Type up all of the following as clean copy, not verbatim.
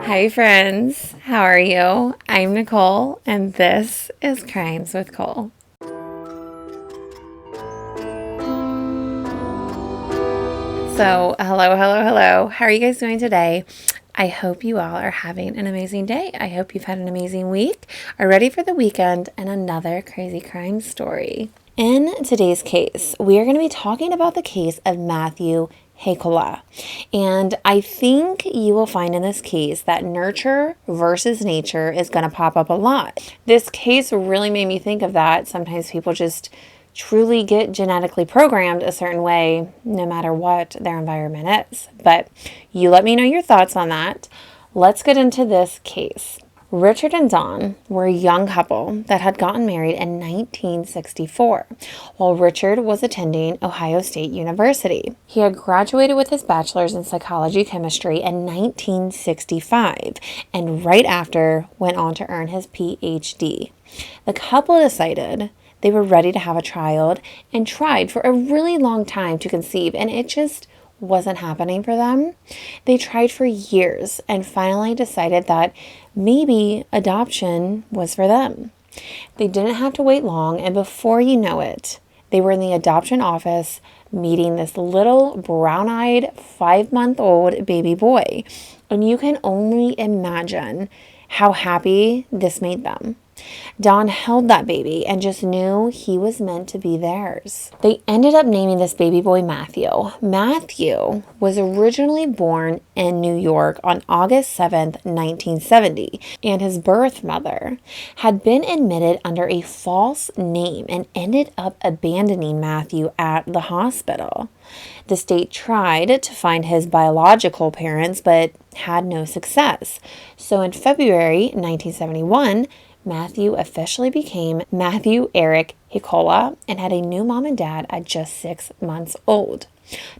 Hi, friends. How are you? I'm Nicole, and this is Crimes with Cole. So, hello. How are you guys doing today? I hope you all are having an amazing day. I hope you've had an amazing week, are ready for the weekend, and another crazy crime story. In today's case, we are going to be talking about the case of Matthew Heikkila. And I think you will find in this case that nurture versus nature is going to pop up a lot. This case really made me think of that. Sometimes people just truly get genetically programmed a certain way, no matter what their environment is. But you let me know your thoughts on that. Let's get into this case. Richard and Dawn were a young couple that had gotten married in 1964, while Richard was attending Ohio State University. He had graduated with his bachelor's in psychology chemistry in 1965, and right after went on to earn his PhD. The couple decided they were ready to have a child and tried for a really long time to conceive, and it just wasn't happening for them. They tried for years and finally decided that maybe adoption was for them. They didn't have to wait long, and before you know it, they were in the adoption office meeting this little brown-eyed 5-month-old baby boy. And you can only imagine how happy this made them. Dawn held that baby and just knew he was meant to be theirs. They ended up naming this baby boy Matthew. Matthew was originally born in New York on August 7th, 1970, and his birth mother had been admitted under a false name and ended up abandoning Matthew at the hospital. The state tried to find his biological parents, but had no success. So in February 1971, Matthew officially became Matthew Eric Heikkila and had a new mom and dad at just 6 months old.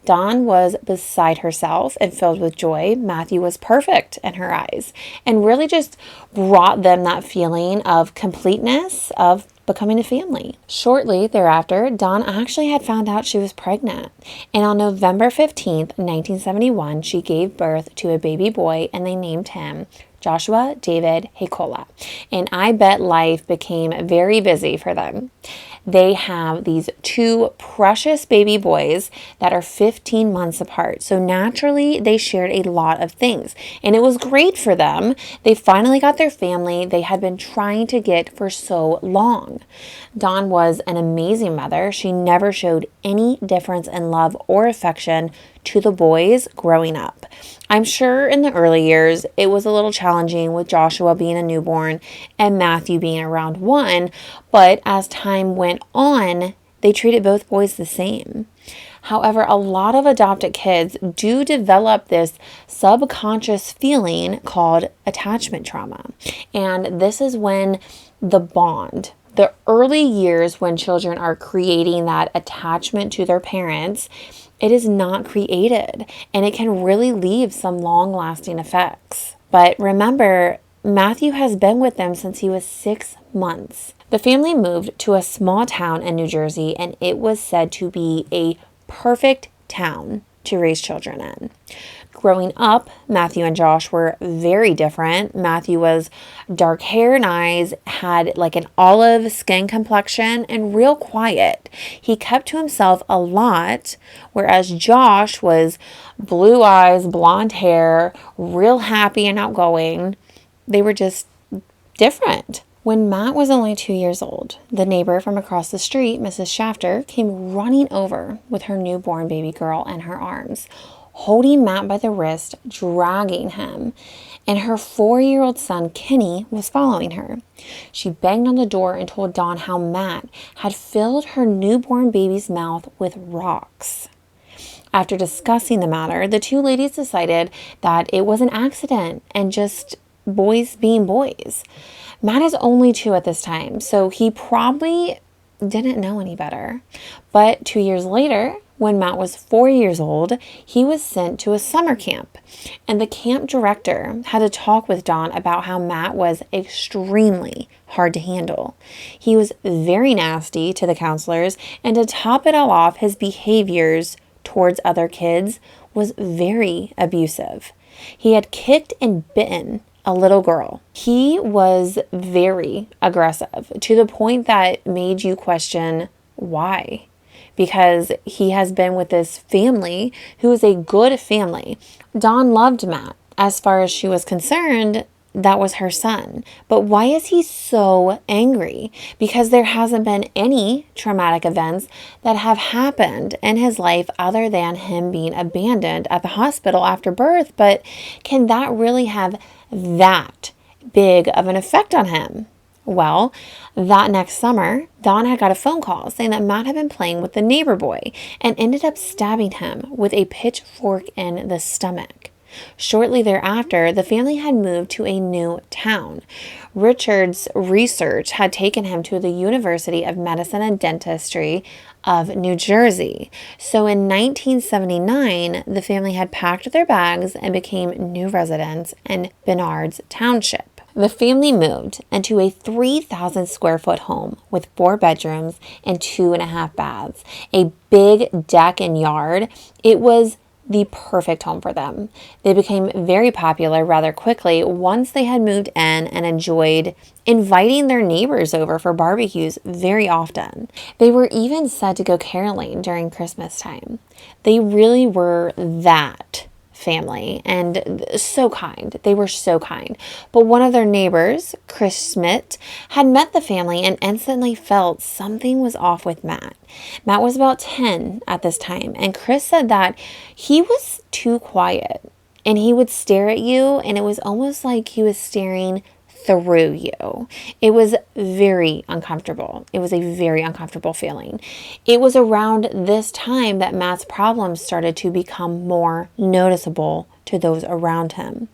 Dawn was beside herself and filled with joy. Matthew was perfect in her eyes and really just brought them that feeling of completeness of becoming a family. Shortly thereafter, Dawn actually had found out she was pregnant. And on November 15th, 1971, she gave birth to a baby boy and they named him Joshua David Heikkila. And I bet life became very busy for them. They have these 2 precious baby boys that are 15 months apart. So naturally, they shared a lot of things. And it was great for them. They finally got their family they had been trying to get for so long. Dawn was an amazing mother. She never showed any difference in love or affection to the boys growing up. I'm sure in the early years, it was a little challenging with Joshua being a newborn and Matthew being around 1, but as time went on, they treated both boys the same. However, a lot of adopted kids do develop this subconscious feeling called attachment trauma. And this is when the bond, the early years when children are creating that attachment to their parents, it is not created, and it can really leave some long-lasting effects. But remember, Matthew has been with them since he was 6 months. The family moved to a small town in New Jersey, and it was said to be a perfect town to raise children in. Growing up, Matthew and Josh were very different. Matthew was dark hair and eyes, had like an olive skin complexion, and real quiet. He kept to himself a lot, whereas Josh was blue eyes, blonde hair, real happy and outgoing. They were just different. When Matt was only 2 years old, the neighbor from across the street, Mrs. Shafter, came running over with her newborn baby girl in her arms, holding Matt by the wrist, dragging him, and her 4-year-old son, Kenny, was following her. She banged on the door and told Dawn how Matt had filled her newborn baby's mouth with rocks. After discussing the matter, the 2 ladies decided that it was an accident and just boys being boys. Matt is only 2 at this time, so he probably didn't know any better. But 2 years later, when Matt was 4 years old, he was sent to a summer camp. And the camp director had a talk with Dawn about how Matt was extremely hard to handle. He was very nasty to the counselors, and to top it all off, his behaviors towards other kids was very abusive. He had kicked and bitten a little girl. He was very aggressive to the point that made you question why. Because he has been with this family who is a good family. Dawn loved Matt. As far as she was concerned, that was her son. But why is he so angry? Because there hasn't been any traumatic events that have happened in his life other than him being abandoned at the hospital after birth. But can that really have that big of an effect on him? Well, that next summer, Dawn had got a phone call saying that Matt had been playing with the neighbor boy and ended up stabbing him with a pitchfork in the stomach. Shortly thereafter, the family had moved to a new town. Richard's research had taken him to the University of Medicine and Dentistry of New Jersey. So in 1979, the family had packed their bags and became new residents in Bernards Township. The family moved into a 3,000 square foot home with 4 bedrooms and 2.5 baths, a big deck and yard. It was the perfect home for them. They became very popular rather quickly once they had moved in and enjoyed inviting their neighbors over for barbecues very often. They were even said to go caroling during Christmas time. They really were that family and so kind. They were so kind. But one of their neighbors, Chris Schmidt, had met the family and instantly felt something was off with Matt. Matt was about 10 at this time, and Chris said that he was too quiet and he would stare at you, and it was almost like he was staring through you. It was very uncomfortable. It was a very uncomfortable feeling. It was around this time that Matt's problems started to become more noticeable to those around him.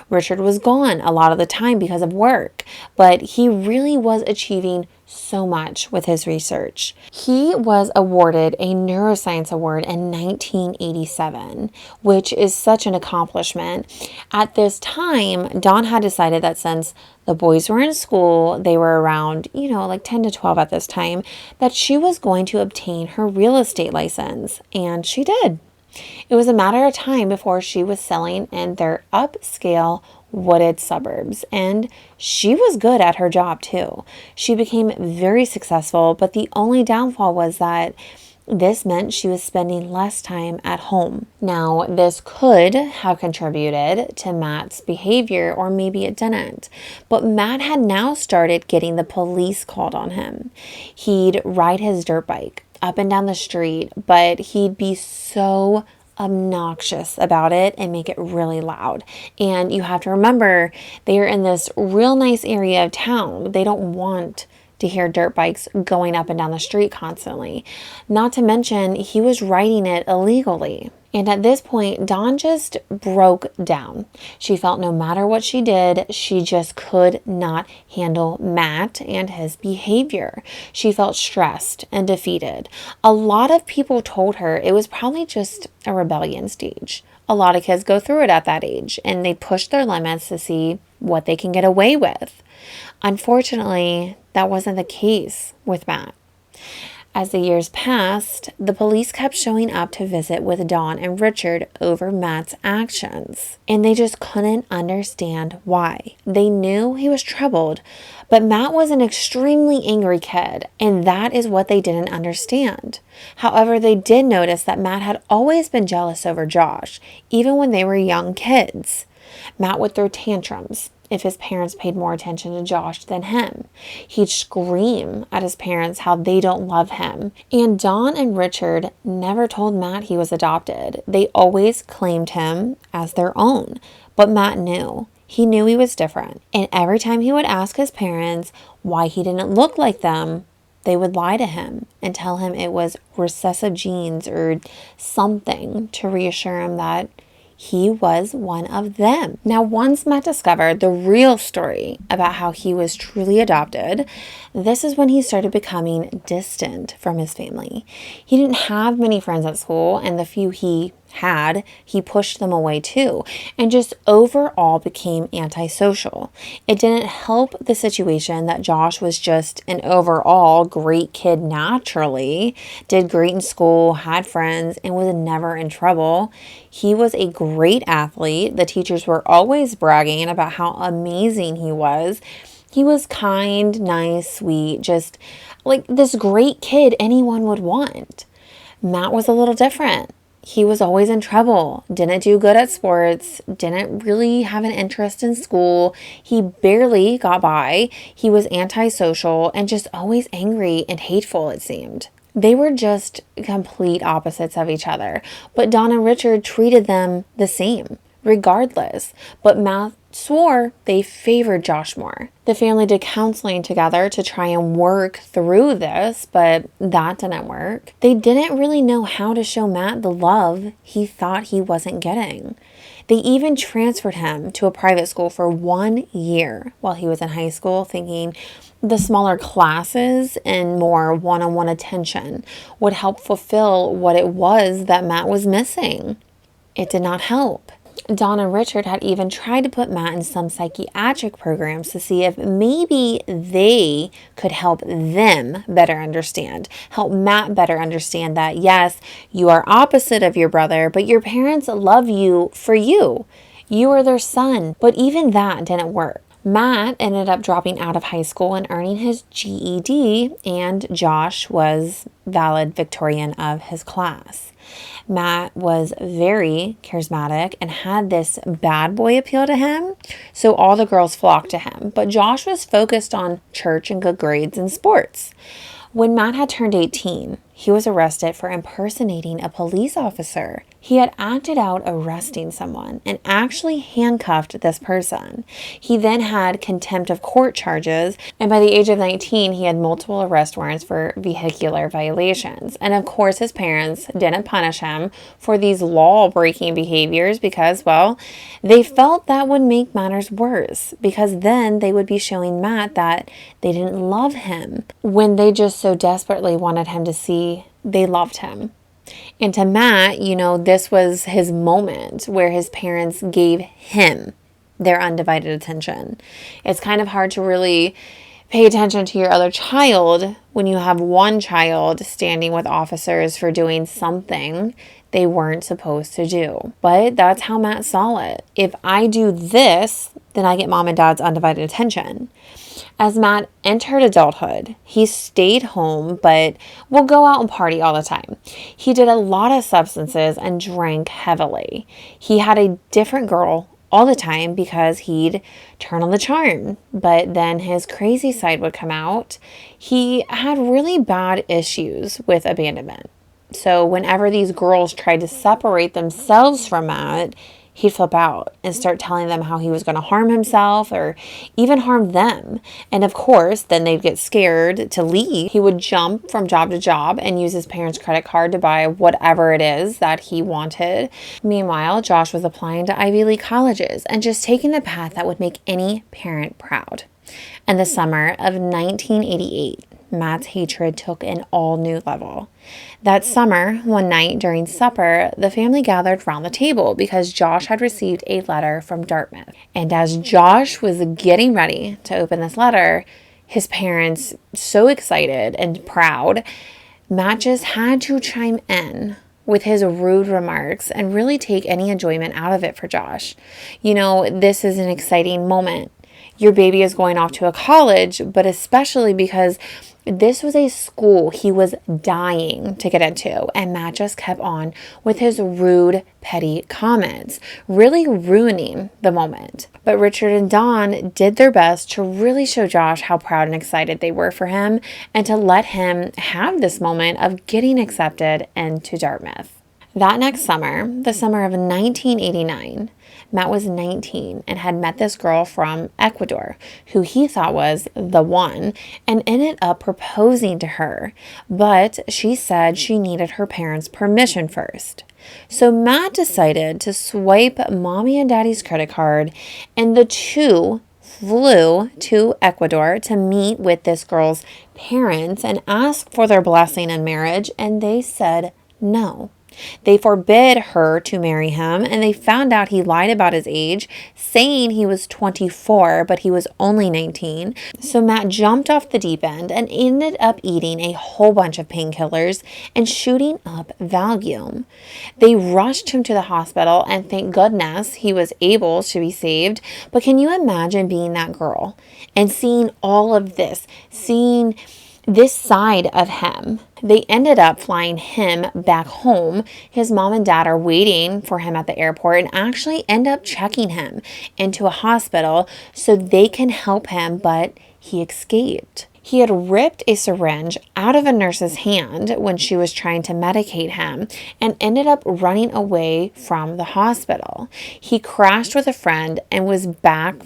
Richard was gone a lot of the time because of work, but he really was achieving so much with his research. He was awarded a neuroscience award in 1987, which is such an accomplishment. At this time, Dawn had decided that since the boys were in school, they were around, like 10 to 12 at this time, that she was going to obtain her real estate license, and she did. It was a matter of time before she was selling in their upscale wooded suburbs, and she was good at her job too. She became very successful, but the only downfall was that this meant she was spending less time at home. Now, this could have contributed to Matt's behavior, or maybe it didn't. But Matt had now started getting the police called on him. He'd ride his dirt bike up and down the street, but he'd be so obnoxious about it and make it really loud. And you have to remember, they are in this real nice area of town. They don't want to hear dirt bikes going up and down the street constantly. Not to mention, he was riding it illegally. And at this point, Dawn just broke down. She felt no matter what she did, she just could not handle Matt and his behavior. She felt stressed and defeated. A lot of people told her it was probably just a rebellion stage. A lot of kids go through it at that age, and they push their limits to see what they can get away with. Unfortunately, that wasn't the case with Matt. As the years passed, the police kept showing up to visit with Dawn and Richard over Matt's actions, and they just couldn't understand why. They knew he was troubled, but Matt was an extremely angry kid, and that is what they didn't understand. However, they did notice that Matt had always been jealous over Josh, even when they were young kids. Matt would throw tantrums if his parents paid more attention to Josh than him. He'd scream at his parents how they don't love him. And Dawn and Richard never told Matt he was adopted. They always claimed him as their own. But Matt knew. He knew he was different. And every time he would ask his parents why he didn't look like them, they would lie to him and tell him it was recessive genes or something to reassure him that he was one of them. Now, once Matt discovered the real story about how he was truly adopted, this is when he started becoming distant from his family. He didn't have many friends at school, and the few he he pushed them away too, and just overall became antisocial. It didn't help the situation that Josh was just an overall great kid naturally, did great in school, had friends, and was never in trouble. He was a great athlete. The teachers were always bragging about how amazing he was. He was kind, nice, sweet, just like this great kid anyone would want. Matt was a little different. He was always in trouble, didn't do good at sports, didn't really have an interest in school. He barely got by. He was antisocial and just always angry and hateful, it seemed. They were just complete opposites of each other, but Dawn and Richard treated them the same, regardless. But Matt swore they favored Josh more. The family did counseling together to try and work through this, but that didn't work. They didn't really know how to show Matt the love he thought he wasn't getting. They even transferred him to a private school for 1 year while he was in high school, thinking the smaller classes and more one-on-one attention would help fulfill what it was that Matt was missing. It did not help. Dawn and Richard had even tried to put Matt in some psychiatric programs to see if maybe they could help them better understand, help Matt better understand that, yes, you are opposite of your brother, but your parents love you for you. You are their son. But even that didn't work. Matt ended up dropping out of high school and earning his GED, and Josh was valedictorian of his class. Matt was very charismatic and had this bad boy appeal to him, so all the girls flocked to him. But Josh was focused on church and good grades and sports. When Matt had turned 18, he was arrested for impersonating a police officer. He had acted out arresting someone and actually handcuffed this person. He then had contempt of court charges, and by the age of 19, he had multiple arrest warrants for vehicular violations. And of course, his parents didn't punish him for these law-breaking behaviors because, well, they felt that would make matters worse, because then they would be showing Matt that they didn't love him when they just so desperately wanted him to see they loved him. And to Matt, this was his moment where his parents gave him their undivided attention. It's kind of hard to really pay attention to your other child when you have one child standing with officers for doing something they weren't supposed to do. But that's how Matt saw it. If I do this, then I get mom and dad's undivided attention. As Matt entered adulthood, he stayed home but would go out and party all the time. He did a lot of substances and drank heavily. He had a different girl all the time because he'd turn on the charm, but then his crazy side would come out. He had really bad issues with abandonment. So whenever these girls tried to separate themselves from Matt, he'd flip out and start telling them how he was going to harm himself or even harm them. And of course, then they'd get scared to leave. He would jump from job to job and use his parents' credit card to buy whatever it is that he wanted. Meanwhile, Josh was applying to Ivy League colleges and just taking the path that would make any parent proud. In the summer of 1988, Matt's hatred took an all-new level. That summer, one night during supper, the family gathered round the table because Josh had received a letter from Dartmouth. And as Josh was getting ready to open this letter, his parents, so excited and proud, Matt just had to chime in with his rude remarks and really take any enjoyment out of it for Josh. This is an exciting moment. Your baby is going off to a college, but especially because this was a school he was dying to get into, and Matt just kept on with his rude, petty comments, really ruining the moment. But Richard and Dawn did their best to really show Josh how proud and excited they were for him and to let him have this moment of getting accepted into Dartmouth. That next summer, the summer of 1989, Matt was 19 and had met this girl from Ecuador who he thought was the one and ended up proposing to her, but she said she needed her parents' permission first. So Matt decided to swipe mommy and daddy's credit card, and the two flew to Ecuador to meet with this girl's parents and ask for their blessing in marriage, and they said no. They forbid her to marry him, and they found out he lied about his age, saying he was 24, but he was only 19. So Matt jumped off the deep end and ended up eating a whole bunch of painkillers and shooting up Valium. They rushed him to the hospital, and thank goodness he was able to be saved. But can you imagine being that girl and seeing all of this, seeing this side of him? They ended up flying him back home. His mom and dad are waiting for him at the airport and actually end up checking him into a hospital so they can help him, but he escaped. He had ripped a syringe out of a nurse's hand when she was trying to medicate him and ended up running away from the hospital. He crashed with a friend and was back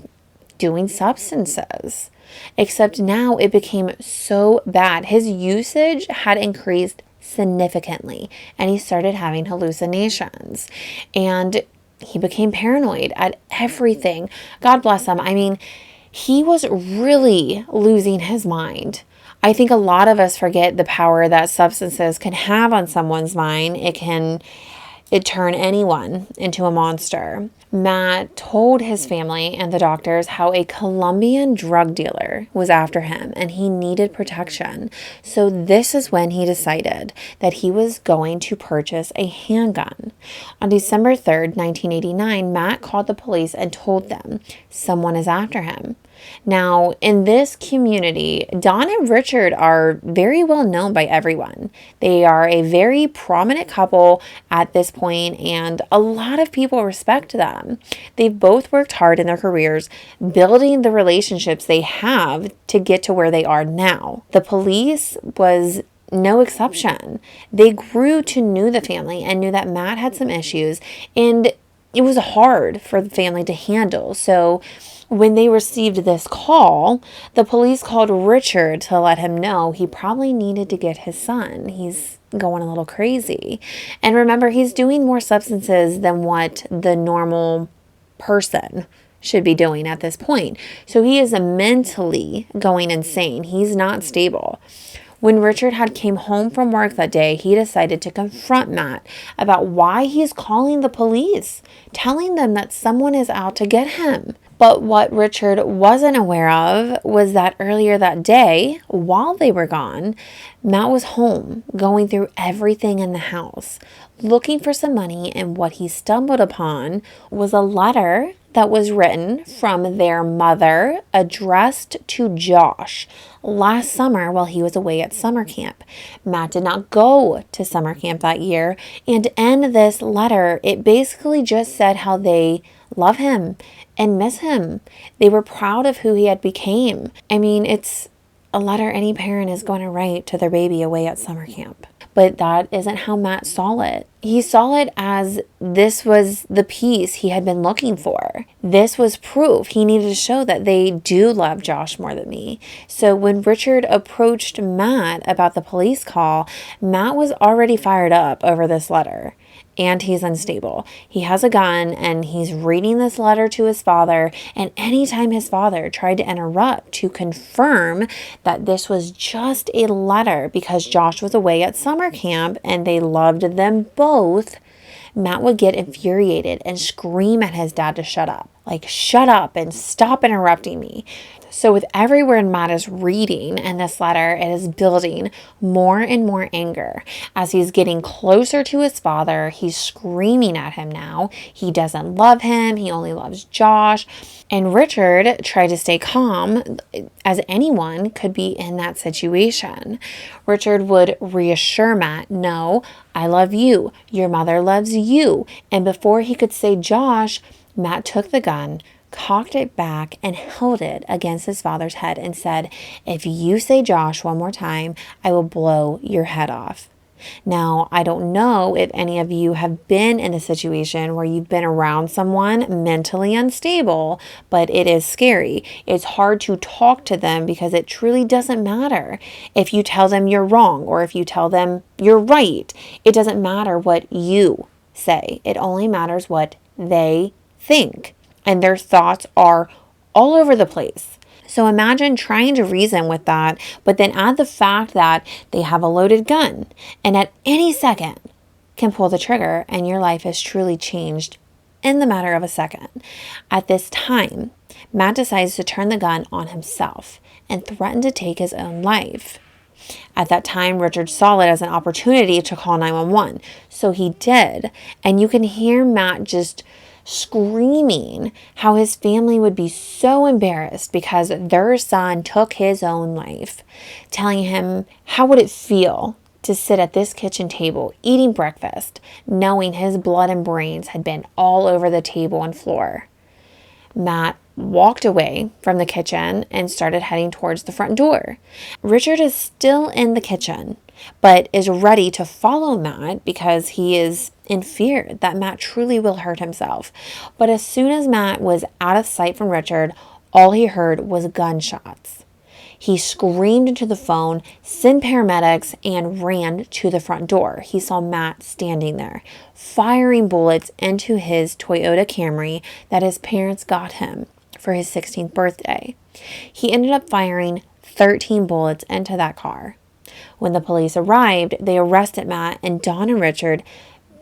doing substances. Except now it became so bad. His usage had increased significantly and he started having hallucinations and he became paranoid at everything. God bless him. I mean, he was really losing his mind. I think a lot of us forget the power that substances can have on someone's mind. It turn anyone into a monster. Matt told his family and the doctors how a Colombian drug dealer was after him and he needed protection. So this is when he decided that he was going to purchase a handgun. On December 3rd, 1989, Matt called the police and told them someone is after him. Now, in this community, Don and Richard are very well known by everyone. They are a very prominent couple at this point, and a lot of people respect them. They've both worked hard in their careers, building the relationships they have to get to where they are now. The police was no exception. They grew to know the family and knew that Matt had some issues, and it was hard for the family to handle. So when they received this call, the police called Richard to let him know he probably needed to get his son. He's going a little crazy. And remember, he's doing more substances than what the normal person should be doing at this point. So he is mentally going insane. He's not stable. When Richard had came home from work that day, he decided to confront Matt about why he's calling the police, telling them that someone is out to get him. But what Richard wasn't aware of was that earlier that day, while they were gone, Matt was home, going through everything in the house, looking for some money, and what he stumbled upon was a letter that was written from their mother addressed to Josh last summer while he was away at summer camp. Matt did not go to summer camp that year, and in this letter, it basically just said how they love him and miss him. They were proud of who he had became. I mean, it's a letter any parent is going to write to their baby away at summer camp. But that isn't how Matt saw it. He saw it as this was the piece he had been looking for. This was proof. He needed to show that they do love Josh more than me. So when Richard approached Matt about the police call, Matt was already fired up over this letter. And he's unstable. He has a gun and he's reading this letter to his father. And anytime his father tried to interrupt to confirm that this was just a letter because Josh was away at summer camp and they loved them both, Matt would get infuriated and scream at his dad to shut up. Like, shut up and stop interrupting me. So with every word Matt is reading in this letter, it is building more and more anger. As he's getting closer to his father, he's screaming at him now. He doesn't love him. He only loves Josh. And Richard tried to stay calm, as anyone could be in that situation. Richard would reassure Matt, no, I love you. Your mother loves you. And before he could say Josh, Matt took the gun, cocked it back, and held it against his father's head and said, if you say Josh one more time, I will blow your head off. Now, I don't know if any of you have been in a situation where you've been around someone mentally unstable, but it is scary. It's hard to talk to them because it truly doesn't matter if you tell them you're wrong or if you tell them you're right. It doesn't matter what you say. It only matters what they think. And their thoughts are all over the place. So imagine trying to reason with that, but then add the fact that they have a loaded gun. And at any second, can pull the trigger and your life is truly changed in the matter of a second. At this time, Matt decides to turn the gun on himself and threaten to take his own life. At that time, Richard saw it as an opportunity to call 911, so he did. And you can hear Matt just screaming how his family would be so embarrassed because their son took his own life, telling him how would it feel to sit at this kitchen table eating breakfast, knowing his blood and brains had been all over the table and floor. Matt walked away from the kitchen and started heading towards the front door. Richard is still in the kitchen, but is ready to follow Matt because he is in fear that Matt truly will hurt himself. But as soon as Matt was out of sight from Richard, all he heard was gunshots. He screamed into the phone, sent paramedics, and ran to the front door. He saw Matt standing there, firing bullets into his Toyota Camry that his parents got him for his 16th birthday. He ended up firing 13 bullets into that car. When the police arrived, they arrested Matt, and Dawn and Richard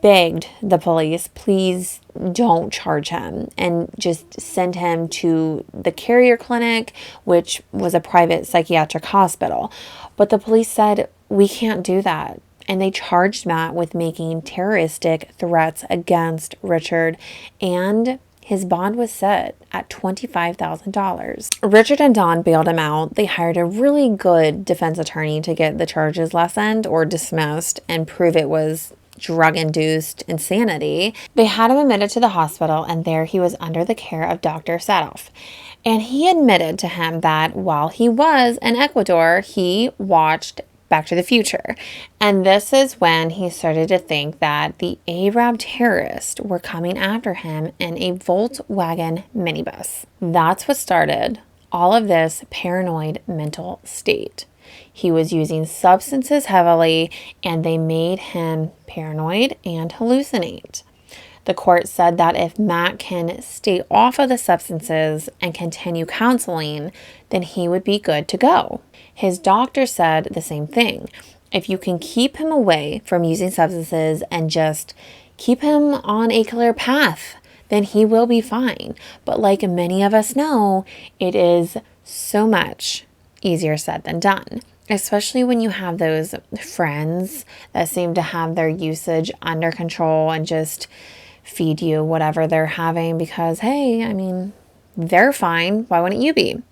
begged the police, please don't charge him and just send him to the Carrier Clinic, which was a private psychiatric hospital. But the police said, we can't do that. And they charged Matt with making terroristic threats against Richard, and his bond was set at $25,000. Richard and Dawn bailed him out. They hired a really good defense attorney to get the charges lessened or dismissed and prove it was drug-induced insanity. They had him admitted to the hospital, and there he was under the care of Dr. Sadoff. And he admitted to him that while he was in Ecuador, he watched Back to the Future. And this is when he started to think that the Arab terrorists were coming after him in a Volkswagen minibus. That's what started all of this paranoid mental state. He was using substances heavily, and they made him paranoid and hallucinate. The court said that if Matt can stay off of the substances and continue counseling, then he would be good to go. His doctor said the same thing. If you can keep him away from using substances and just keep him on a clear path, then he will be fine. But like many of us know, it is so much easier said than done, especially when you have those friends that seem to have their usage under control and just feed you whatever they're having because, hey, I mean, they're fine. Why wouldn't you be?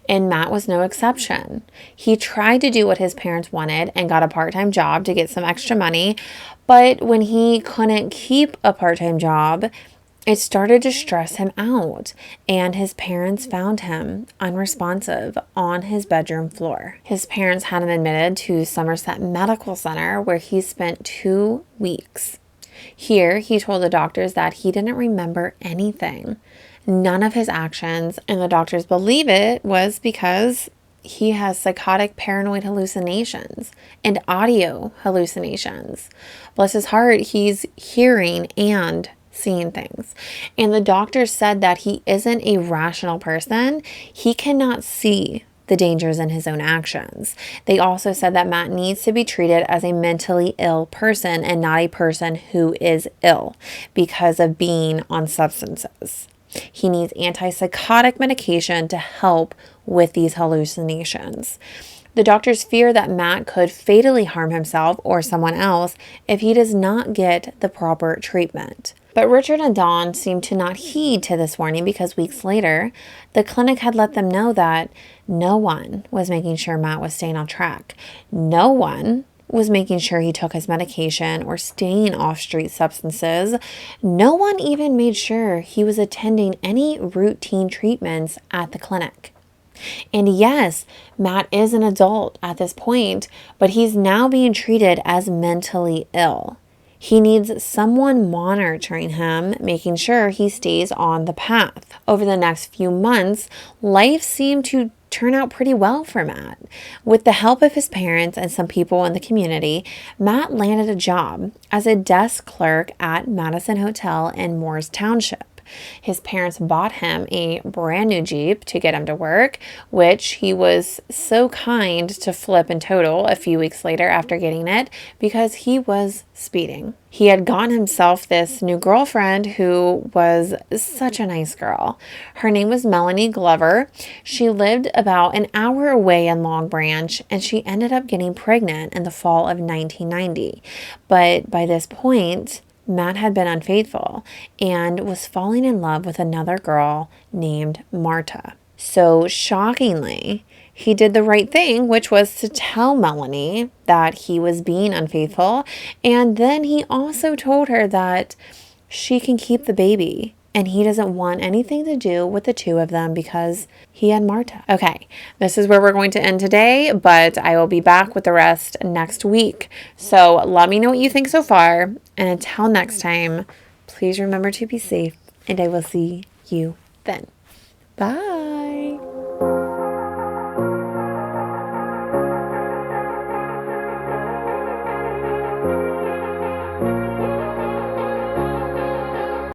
And Matt was no exception. He tried to do what his parents wanted and got a part-time job to get some extra money. But when he couldn't keep a part-time job, it started to stress him out, and his parents found him unresponsive on his bedroom floor. His parents had him admitted to Somerset Medical Center, where he spent 2 weeks. Here, he told the doctors that he didn't remember anything, none of his actions, and the doctors believe it was because he has psychotic paranoid hallucinations and audio hallucinations. Bless his heart, he's hearing and seeing things. And the doctor said that he isn't a rational person. He cannot see the dangers in his own actions. They also said that Matt needs to be treated as a mentally ill person and not a person who is ill because of being on substances. He needs antipsychotic medication to help with these hallucinations. The doctors fear that Matt could fatally harm himself or someone else if he does not get the proper treatment. But Richard and Dawn seemed to not heed to this warning because weeks later, the clinic had let them know that no one was making sure Matt was staying on track. No one was making sure he took his medication or staying off street substances. No one even made sure he was attending any routine treatments at the clinic. And yes, Matt is an adult at this point, but he's now being treated as mentally ill. He needs someone monitoring him, making sure he stays on the path. Over the next few months, life seemed to turn out pretty well for Matt. With the help of his parents and some people in the community, Matt landed a job as a desk clerk at Madison Hotel in Moores Township. His parents bought him a brand new Jeep to get him to work, which he was so kind to flip and total a few weeks later after getting it because he was speeding. He had gotten himself this new girlfriend who was such a nice girl. Her name was Melanie Glover. She lived about an hour away in Long Branch, and she ended up getting pregnant in the fall of 1990. But by this point, Matt had been unfaithful and was falling in love with another girl named Marta. So shockingly, he did the right thing, which was to tell Melanie that he was being unfaithful. And then he also told her that she can keep the baby and he doesn't want anything to do with the two of them because he had Marta. Okay, this is where we're going to end today, but I will be back with the rest next week. So let me know what you think so far. And until next time, please remember to be safe, and I will see you then. Bye.